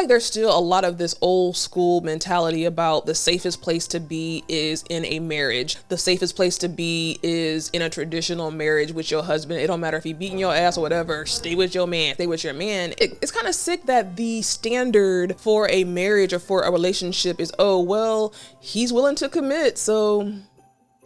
Like there's still a lot of this old school mentality about the safest place to be is in a marriage. The safest place to be is in a traditional marriage with your husband. It don't matter if he beating your ass or whatever. Stay with your man. Stay with your man. It's kind of sick that the standard for a marriage or for a relationship is, oh, well, he's willing to commit, so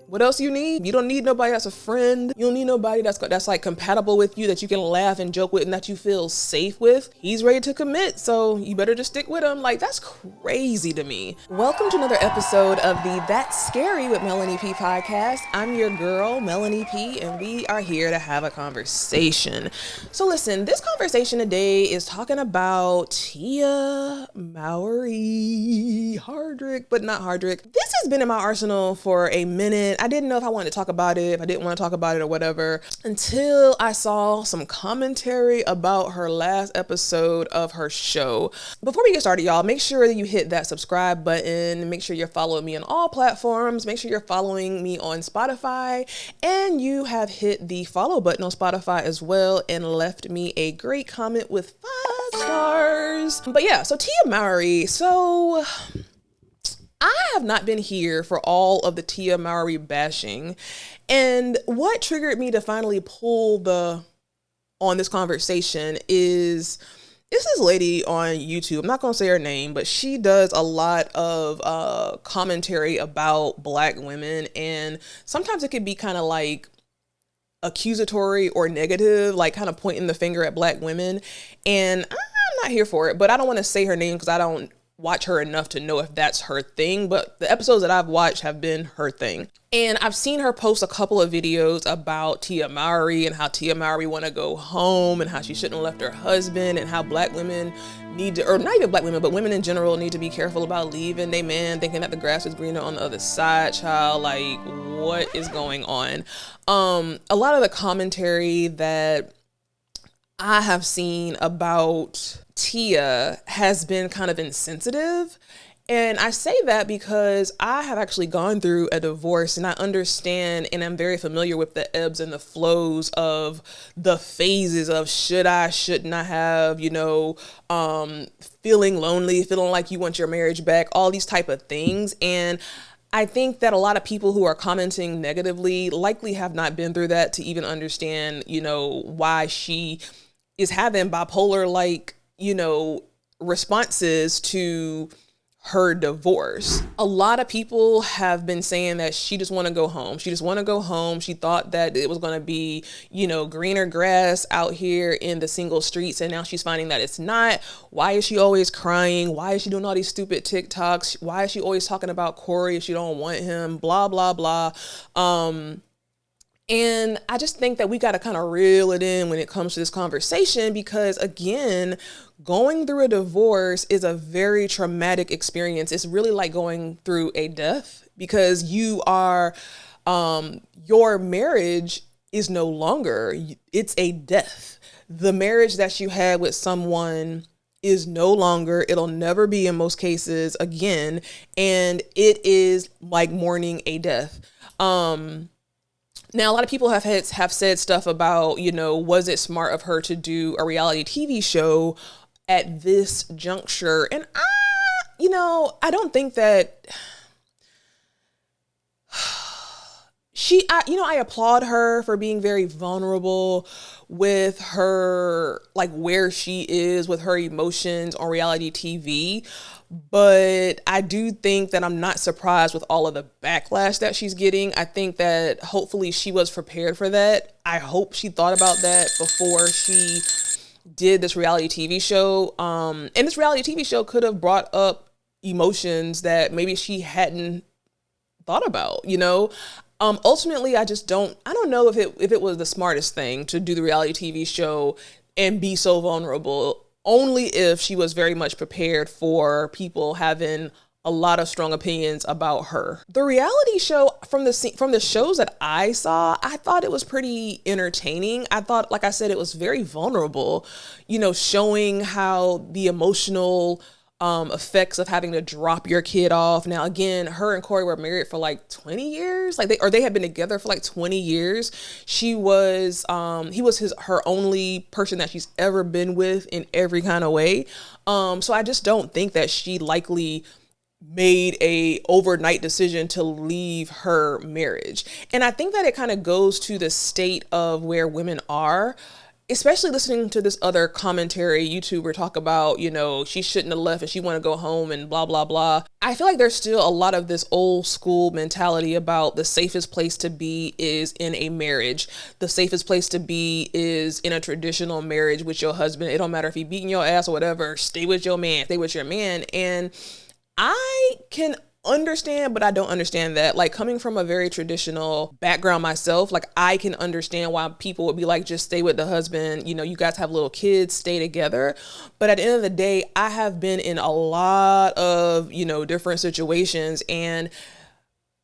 what else you need? You don't need nobody that's a friend. You don't need nobody that's like compatible with you, that you can laugh and joke with and that you feel safe with. He's ready to commit, so you better just stick with him. Like, that's crazy to me. Welcome to another episode of the That's Scary with Meloney P podcast. I'm your girl, Meloney P, and we are here to have a conversation. So listen, this conversation today is talking about Tia Mowry. Hardrick, but not Hardrick. This has been in my arsenal for a minute. I didn't know if I wanted to talk about it, if I didn't want to talk about it or whatever, until I saw some commentary about her last episode of her show. Before we get started, y'all, make sure that you hit that subscribe button. Make sure you're following me on all platforms. Make sure you're following me on Spotify, and you have hit the follow button on Spotify as well and left me a great comment with 5 stars. But yeah, so Tia Mowry. So I have not been here for all of the Tia Mowry bashing. And what triggered me to finally pull on this conversation is this lady on YouTube. I'm not going to say her name, but she does a lot of commentary about Black women. And sometimes it could be kind of like accusatory or negative, like kind of pointing the finger at Black women. And I'm not here for it, but I don't want to say her name because I don't watch her enough to know if that's her thing, but the episodes that I've watched have been her thing. And I've seen her post a couple of videos about Tia Mowry and how Tia Mowry want to go home and how she shouldn't have left her husband and how Black women need to, or not even Black women, but women in general need to be careful about leaving their man thinking that the grass is greener on the other side, child. Like, what is going on? A lot of the commentary that I have seen about Tia has been kind of insensitive. And I say that because I have actually gone through a divorce and I understand and I'm very familiar with the ebbs and the flows of the phases of shouldn't I have, feeling lonely, feeling like you want your marriage back, all these type of things. And I think that a lot of people who are commenting negatively likely have not been through that to even understand, why she is having bipolar responses to her divorce. A lot of people have been saying that she just want to go home. She just want to go home. She thought that it was going to be, greener grass out here in the single streets. And now she's finding that it's not. Why is she always crying? Why is she doing all these stupid TikToks? Why is she always talking about Corey if she don't want him? Blah, blah, blah. And I just think that we got to kind of reel it in when it comes to this conversation, because again, going through a divorce is a very traumatic experience. It's really like going through a death, because you are, your marriage is no longer, it's a death. The marriage that you had with someone is no longer, it'll never be in most cases again. And it is like mourning a death. Now, a lot of people have said stuff about, was it smart of her to do a reality TV show at this juncture? And I don't think that I applaud her for being very vulnerable with her, like where she is with her emotions on reality TV. But I do think that I'm not surprised with all of the backlash that she's getting. I think that hopefully she was prepared for that. I hope she thought about that before she did this reality TV show. And this reality TV show could have brought up emotions that maybe she hadn't thought about, Ultimately, I don't know if it was the smartest thing to do the reality TV show and be so vulnerable, only if she was very much prepared for people having a lot of strong opinions about her. The reality show, from the shows that I saw, I thought it was pretty entertaining. I thought, like I said, it was very vulnerable, showing how the emotional effects of having to drop your kid off. Now, again, her and Corey were married for like 20 years, they had been together for like 20 years. He was her only person that she's ever been with in every kind of way. So I just don't think that she likely made a overnight decision to leave her marriage. And I think that it kind of goes to the state of where women are, especially listening to this other commentary YouTuber talk about, she shouldn't have left and she want to go home and blah, blah, blah. I feel like there's still a lot of this old school mentality about the safest place to be is in a marriage. The safest place to be is in a traditional marriage with your husband. It don't matter if he beating your ass or whatever, stay with your man, stay with your man. And I can understand, but I don't understand that. Like, coming from a very traditional background myself, like, I can understand why people would be like, just stay with the husband. You guys have little kids, stay together. But at the end of the day, I have been in a lot of, different situations. And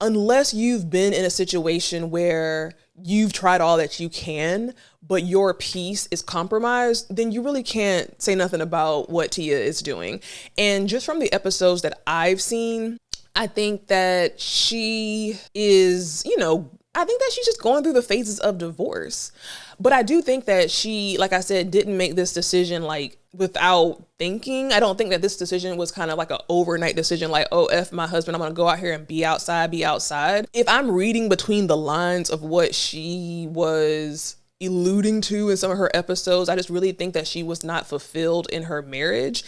unless you've been in a situation where you've tried all that you can, but your peace is compromised, then you really can't say nothing about what Tia is doing. And just from the episodes that I've seen, I think that she is, I think that she's just going through the phases of divorce. But I do think that she, like I said, didn't make this decision like without thinking. I don't think that this decision was kind of like an overnight decision, like, oh, F my husband, I'm going to go out here and be outside. If I'm reading between the lines of what she was alluding to in some of her episodes, I just really think that she was not fulfilled in her marriage.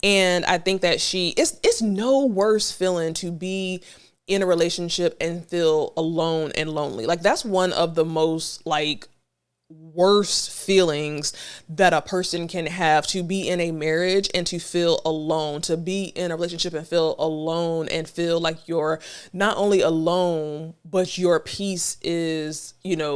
And I think that it's no worse feeling to be in a relationship and feel alone and lonely. Like, that's one of the most worst feelings that a person can have, to be in a marriage and to feel alone, to be in a relationship and feel alone and feel like you're not only alone, but your peace is,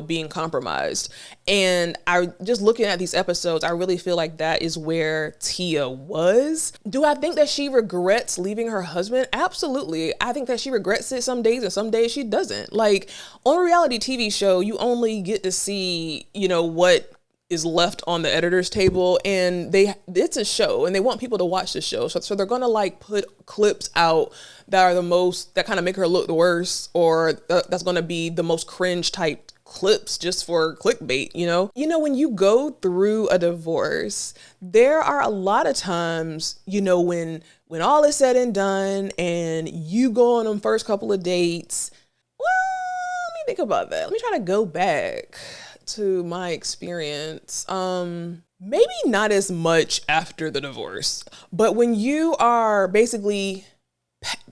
being compromised. And I just looking at these episodes, I really feel like that is where Tia was. Do I think that she regrets leaving her husband? Absolutely. I think that she regrets it some days and some days she doesn't. Like, on a reality TV show, you only get to see, what is left on the editor's table, and it's a show and they want people to watch the show. So they're going to put clips out that are that kind of make her look the worst, or that's going to be the most cringe type clips just for clickbait, when you go through a divorce, there are a lot of times, when all is said and done and you go on them first couple of dates. Well, let me think about that. Let me try to go back to my experience. Maybe not as much after the divorce, but when you are basically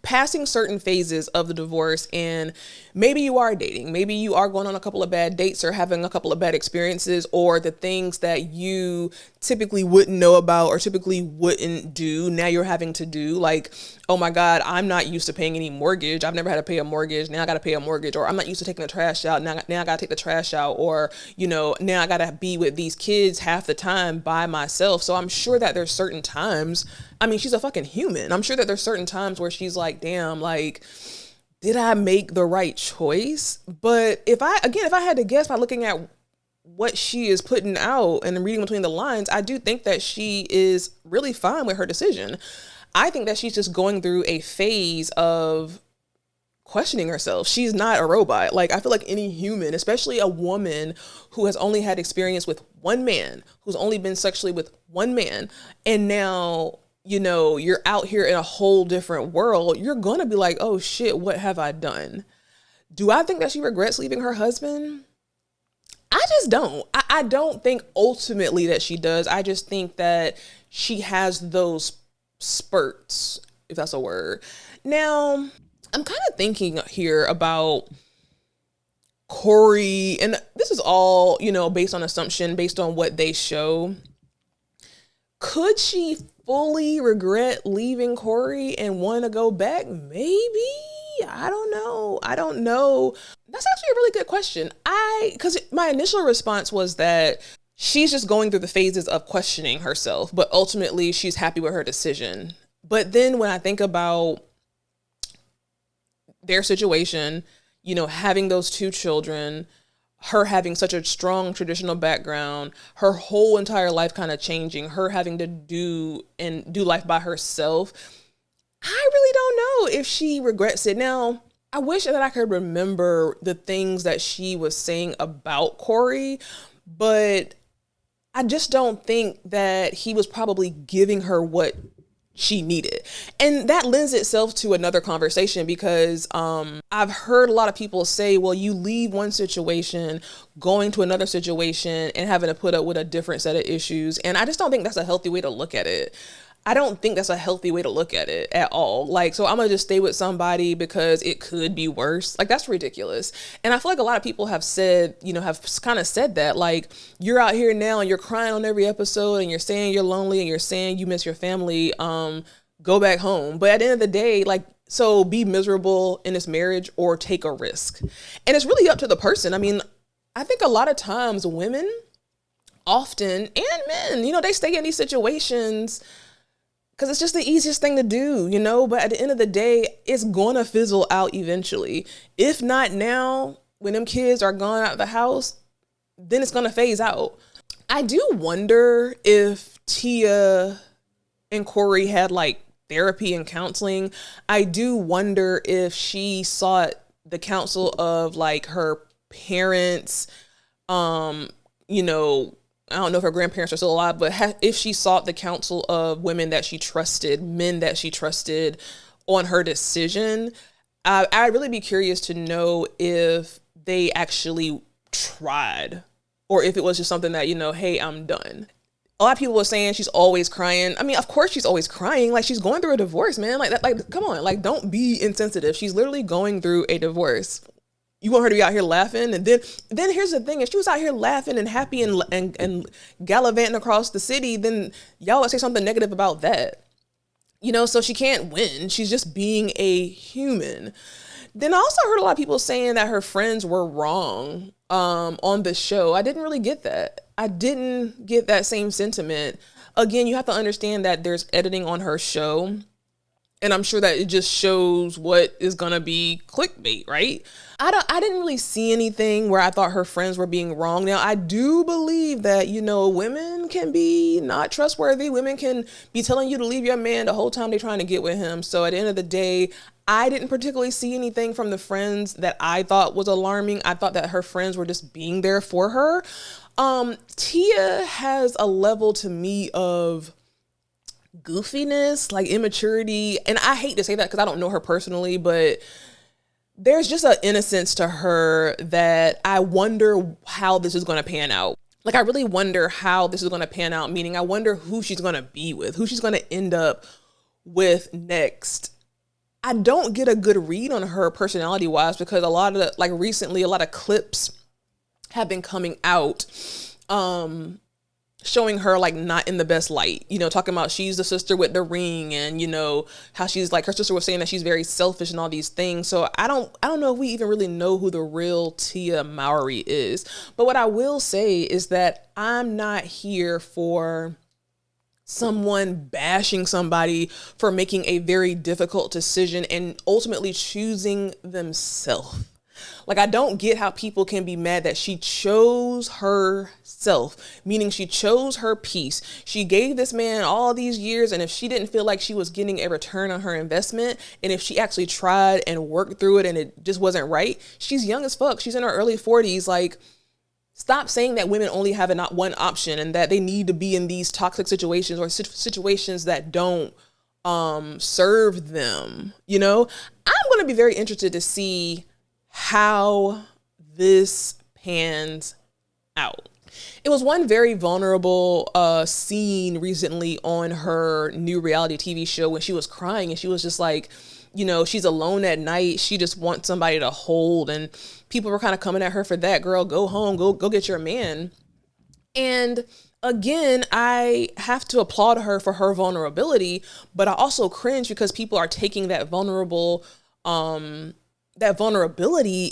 passing certain phases of the divorce, and maybe you are dating, maybe you are going on a couple of bad dates or having a couple of bad experiences, or the things that you typically wouldn't know about or typically wouldn't do, now you're having to do. Like, oh my God, I'm not used to paying any mortgage. I've never had to pay a mortgage. Now I got to pay a mortgage. Or I'm not used to taking the trash out. Now I got to take the trash out. Or, now I got to be with these kids half the time by myself. So I'm sure that there's certain times, she's a fucking human. I'm sure that there's certain times where she's like, damn, did I make the right choice? But if I had to guess by looking at what she is putting out and reading between the lines, I do think that she is really fine with her decision. I think that she's just going through a phase of questioning herself. She's not a robot. I feel like any human, especially a woman who has only had experience with one man, who's only been sexually with one man, and now, you're out here in a whole different world, you're going to be like, oh shit, what have I done? Do I think that she regrets leaving her husband? I just don't. I don't think ultimately that she does. I just think that she has those spurts, if that's a word. Now, I'm kind of thinking here about Corey, and this is all, based on assumption, based on what they show. Could she fully regret leaving Corey and want to go back? Maybe. I don't know. That's actually a really good question. Because my initial response was that she's just going through the phases of questioning herself, but ultimately she's happy with her decision. But then when I think about their situation, having those two children, her having such a strong traditional background, her whole entire life kind of changing, her having to do life by herself. I really don't know if she regrets it. Now, I wish that I could remember the things that she was saying about Corey, but I just don't think that he was probably giving her what she needed. And that lends itself to another conversation because I've heard a lot of people say, well, you leave one situation, going to another situation and having to put up with a different set of issues. And I just don't think that's a healthy way to look at it. I don't think that's a healthy way to look at it at all. Like, so I'm going to just stay with somebody because it could be worse. Like, that's ridiculous. And I feel like a lot of people have said, have kind of said that, like, you're out here now and you're crying on every episode and you're saying you're lonely and you're saying you miss your family. Go back home. But at the end of the day, like, so be miserable in this marriage or take a risk. And it's really up to the person. I mean, I think a lot of times women often and men, they stay in these situations because it's just the easiest thing to do, but at the end of the day, it's going to fizzle out eventually. If not now, when them kids are gone out of the house, then it's going to phase out. I do wonder if Tia and Corey had like therapy and counseling. I do wonder if she sought the counsel of like her parents, I don't know if her grandparents are still alive, but if she sought the counsel of women that she trusted, men that she trusted on her decision, I'd really be curious to know if they actually tried or if it was just something that, hey, I'm done. A lot of people were saying she's always crying. I mean, of course she's always crying. Like, she's going through a divorce, man. Like, come on, like, don't be insensitive. She's literally going through a divorce. You want her to be out here laughing? And then here's the thing. If she was out here laughing and happy and gallivanting across the city, then y'all would say something negative about that. So she can't win. She's just being a human. Then I also heard a lot of people saying that her friends were wrong on the show. I didn't really get that. I didn't get that same sentiment. Again, you have to understand that there's editing on her show. And I'm sure that it just shows what is going to be clickbait, right? I didn't really see anything where I thought her friends were being wrong. Now, I do believe that, women can be not trustworthy. Women can be telling you to leave your man the whole time they're trying to get with him. So at the end of the day, I didn't particularly see anything from the friends that I thought was alarming. I thought that her friends were just being there for her. Tia has a level to me of goofiness, like immaturity. And I hate to say that because I don't know her personally, but there's just an innocence to her that I wonder how this is going to pan out. Like, I really wonder how this is going to pan out, meaning I wonder who she's going to be with, who she's going to end up with next. I don't get a good read on her personality wise because recently, a lot of clips have been coming out, showing her like not in the best light, talking about she's the sister with the ring and, how she's like, her sister was saying that she's very selfish and all these things. So I don't know if we even really know who the real Tia Mowry is. But what I will say is that I'm not here for someone bashing somebody for making a very difficult decision and ultimately choosing themselves. Like, I don't get how people can be mad that she chose herself, meaning she chose her peace. She gave this man all these years, and if she didn't feel like she was getting a return on her investment, and if she actually tried and worked through it and it just wasn't right, she's young as fuck. She's in her early 40s. Like, stop saying that women only have not one option and that they need to be in these toxic situations or situations that don't serve them. I'm going to be very interested to see how this pans out. It was one very vulnerable scene recently on her new reality TV show when she was crying and she was just like, she's alone at night. She just wants somebody to hold, and people were kind of coming at her for that. Girl, go home, go get your man. And again, I have to applaud her for her vulnerability, but I also cringe because people are taking that vulnerability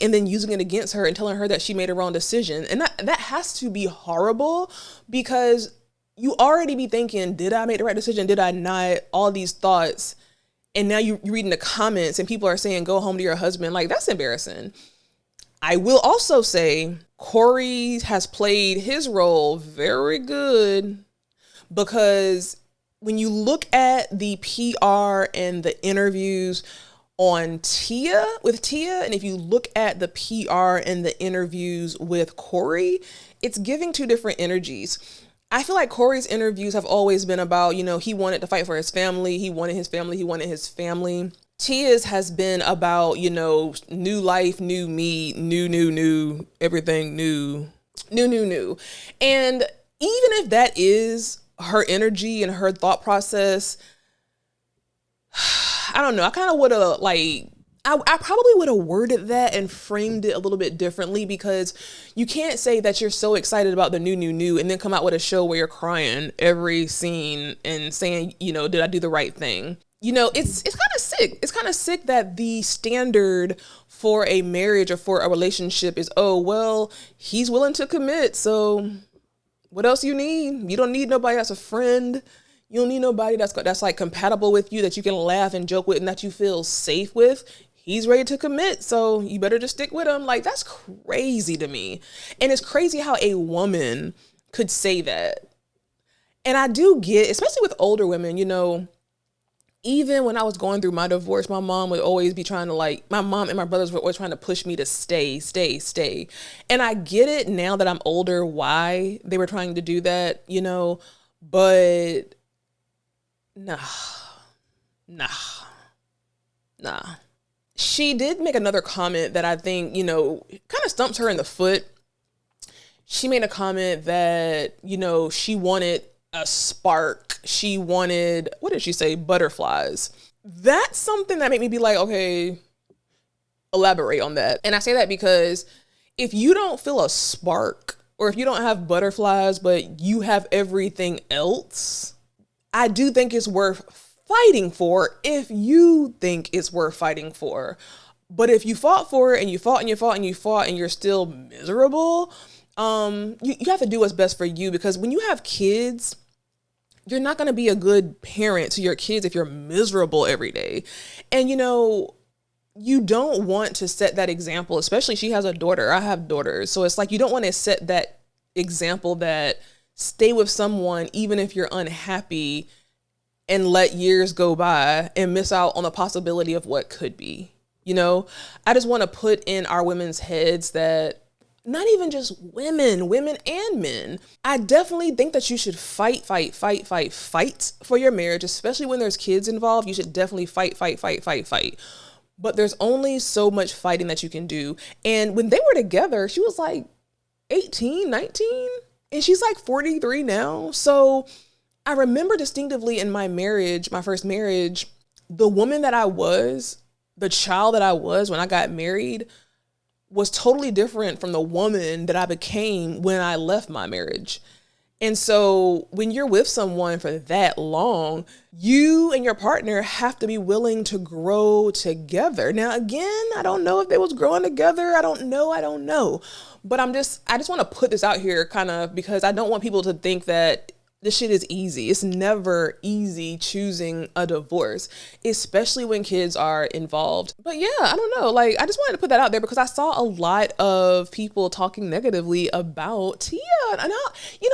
and then using it against her and telling her that she made a wrong decision. And that has to be horrible because you already be thinking, did I make the right decision? Did I not? All these thoughts. And now you read in the comments and people are saying, go home to your husband. Like, that's embarrassing. I will also say Corey has played his role very good, because when you look at the PR and the interviews on Tia, and if you look at the PR and the interviews with Corey, it's giving two different energies. I feel like Corey's interviews have always been about, he wanted to fight for his family. He wanted his family. Tia's has been about, new life, new me, new, everything new. And even if that is her energy and her thought process, I don't know. I kind of would have I probably would have worded that and framed it a little bit differently, because you can't say that you're so excited about the new and then come out with a show where you're crying every scene and saying, did I do the right thing? It's kind of sick. It's kind of sick that the standard for a marriage or for a relationship is, oh, well, he's willing to commit. So what else you need? You don't need nobody that's a friend. You don't need nobody that's like compatible with you, that you can laugh and joke with and that you feel safe with. He's ready to commit, so you better just stick with him. Like, that's crazy to me. And it's crazy how a woman could say that. And I do get, especially with older women, even when I was going through my divorce, my mom would always be trying to my mom and my brothers were always trying to push me to stay. And I get it now that I'm older, why they were trying to do that, but nah. She did make another comment that I think, kind of stumps her in the foot. She made a comment that, she wanted a spark. She wanted, what did she say? Butterflies. That's something that made me be like, okay, elaborate on that. And I say that because if you don't feel a spark, or if you don't have butterflies, but you have everything else, I do think it's worth fighting for, if you think it's worth fighting for. But if you fought for it and you fought and you're still miserable, you have to do what's best for you, because when you have kids, you're not going to be a good parent to your kids if you're miserable every day. And you don't want to set that example, especially she has a daughter. I have daughters. So it's like, you don't want to set that example that stay with someone even if you're unhappy and let years go by and miss out on the possibility of what could be. I just want to put in our women's heads that not even just women and men. I definitely think that you should fight for your marriage, especially when there's kids involved. You should definitely fight. But there's only so much fighting that you can do. And when they were together, she was like 18, 19, and she's like 43 now. So I remember distinctively in my marriage, my first marriage, the woman that I was, the child that I was when I got married, was totally different from the woman that I became when I left my marriage. And so when you're with someone for that long, you and your partner have to be willing to grow together. Now, again, I don't know if they was growing together. I don't know. But I just want to put this out here kind of because I don't want people to think that this shit is easy. It's never easy choosing a divorce, especially when kids are involved. But yeah, I don't know. Like, I just wanted to put that out there because I saw a lot of people talking negatively about Tia. And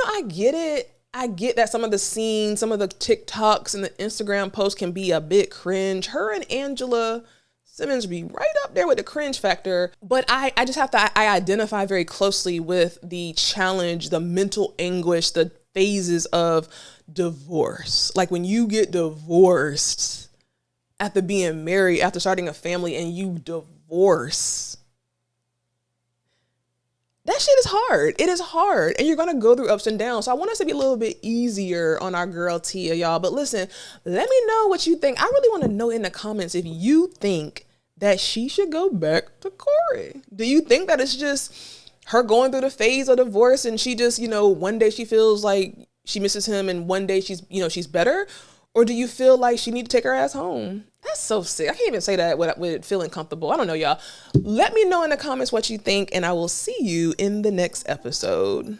I get it. I get that some of the scenes, some of the TikToks and the Instagram posts can be a bit cringe. Her and Angela Simmons be right up there with the cringe factor. But I just have to, I identify very closely with the challenge, the mental anguish, the phases of divorce. Like when you get divorced after being married, after starting a family, and you divorce, that shit is hard. It is hard. And you're going to go through ups and downs. So I want us to be a little bit easier on our girl Tia, y'all. But listen, let me know what you think. I really want to know in the comments if you think that she should go back to Corey. Do you think that it's just her going through the phase of divorce and she just, one day she feels like she misses him and one day she's better? Or do you feel like she need to take her ass home? That's so sick. I can't even say that with feeling comfortable. I don't know, y'all. Let me know in the comments what you think, and I will see you in the next episode.